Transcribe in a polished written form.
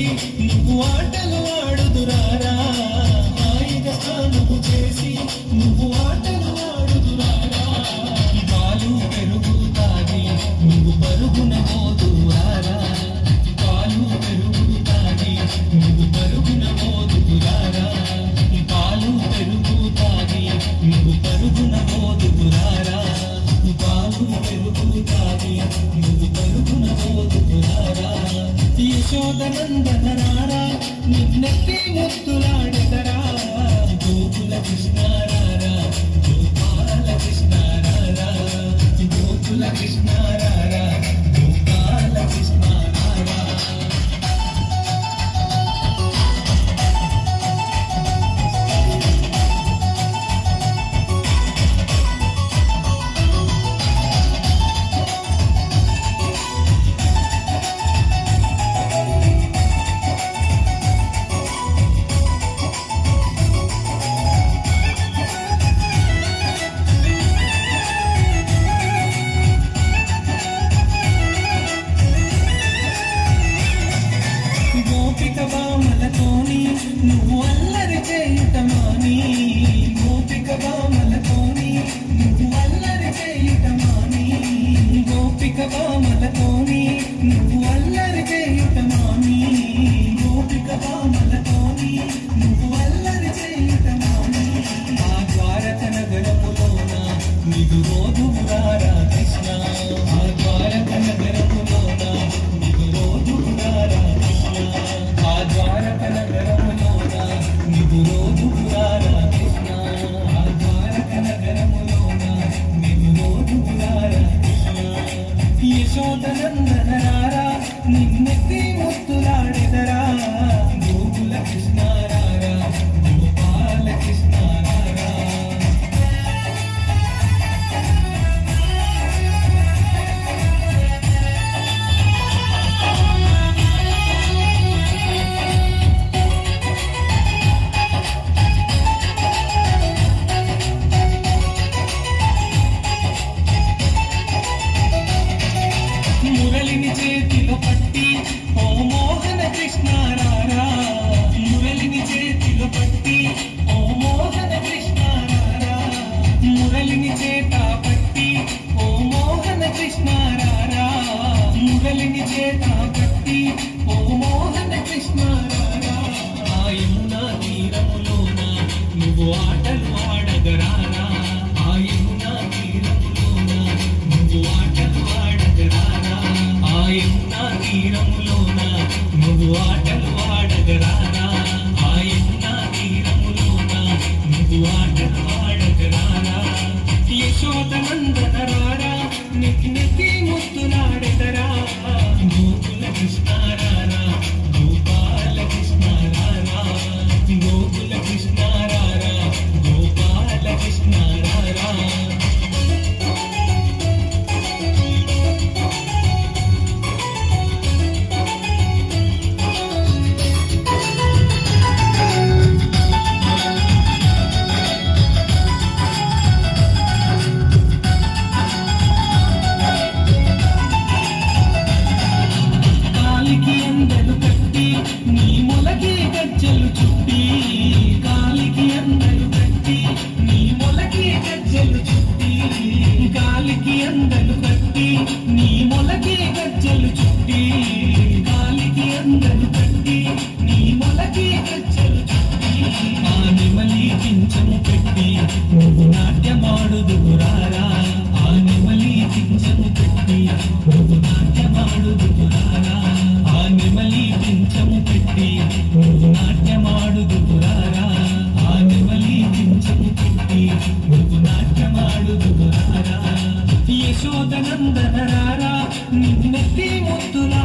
నువ్వు ఆటలు ఆడుదురారా హాయిగా స్నానము చేసి నువ్వు ఆటలు ఆడుదురారా పాలు పెరుగు తాగి నువ్వు పరుగున పోదురారా పాలు పెరుగు తాగి నువ్వు పరుగున పోదురారా పాలు పెరుగు తాగి నువ్వు పరుగున పోదురారా పాలు పెరుగు తాగి నువ్వు పరుగున పోదురారా యశోదనందనరారా నిన్నెత్తి ముత్తులాడెదరా గోకుల కృష్ణారారా గోపాల కృష్ణారారా గోకుల కృష్ణారారా గోపాల కృష్ణారారా గోపిక బామలతోని నువ్వు అల్లరి చేయుటమాని గోపిక బామలతోని నువ్వు అల్లరి చేయుటమాని గోపిక బామలతోని నువ్వు అల్లరి చేయుటమాని గోపిక బామలతోని నువ్వు అల్లరి చేయుటమాని ఆ ద్వారక నగరములోన నీకు రోజురారా కృష్ణ ఆ ద్వారక నగరములోన నీకు రోజురారా ఆ ద్వారక నగరములోన నీకు రోజురారా కృష్ణ ఆ ద్వారక నగరములోన నీకు రోజురారా కృష్ణ యశోదనందనరారా నిన్నెత్తి ముత్తులాడెదరా గోకుల కృష్ణారారా గోపాల కృష్ణారారా మురళిని చేతిలో పట్టి ఓ మోహన కృష్ణారారా మురళిని చేతిలో పట్టి ఓ మోహన కృష్ణారారా మురళిని చేత పట్టి ఓ మోహన కృష్ణారారా మురళిని చేత పట్టి ఓ మోహన కృష్ణారారా ఆ యమునా తీరములోన నువ్వు ఆటలు ఆడగరారా ఆ యమునా తీరములోన నువ్వు ఆటలు ఆడగరారా ఆ యమునా తీరములోన నువ్వు ఆటలు ఆడగరారా ఆ యమునా తీరములోన నువ్వు ఆటలు ఆడగరారా యశోదనందనరారా నెత్తి ముత్తులాడెదరా గోకుల కృష్ణారారా గోపాల కృష్ణారారా గోకుల కృష్ణారారా గోపాల కృష్ణారారా కాలికి అందలు కట్టి నీ మొలకి గజ్జలు చుట్టి కాలికి అందలు కట్టి నీ మొలకి గజ్జలు చుట్టి కాలికి అందలు కట్టి నీ మొలకి గజ్జలు చుట్టి కాలికి అందలు కట్టి నీ మొలకి గజ్జలు చుట్టి ఆ నెమలి కించము పెట్టి నువ్వు నాట్యమాడుదురారా ఆ నెమలి కించము పెట్టి నువ్వు నాట్యమాడుదురారా ఆ నెమలి కించము పెట్టి నువ్వు నాట్యమాడుదురారా ఆ నెమలి కించము పెట్టి నువ్వు నాట్యమాడుదురారా యశోదనందనరారా నిన్నెత్తి ముత్తులా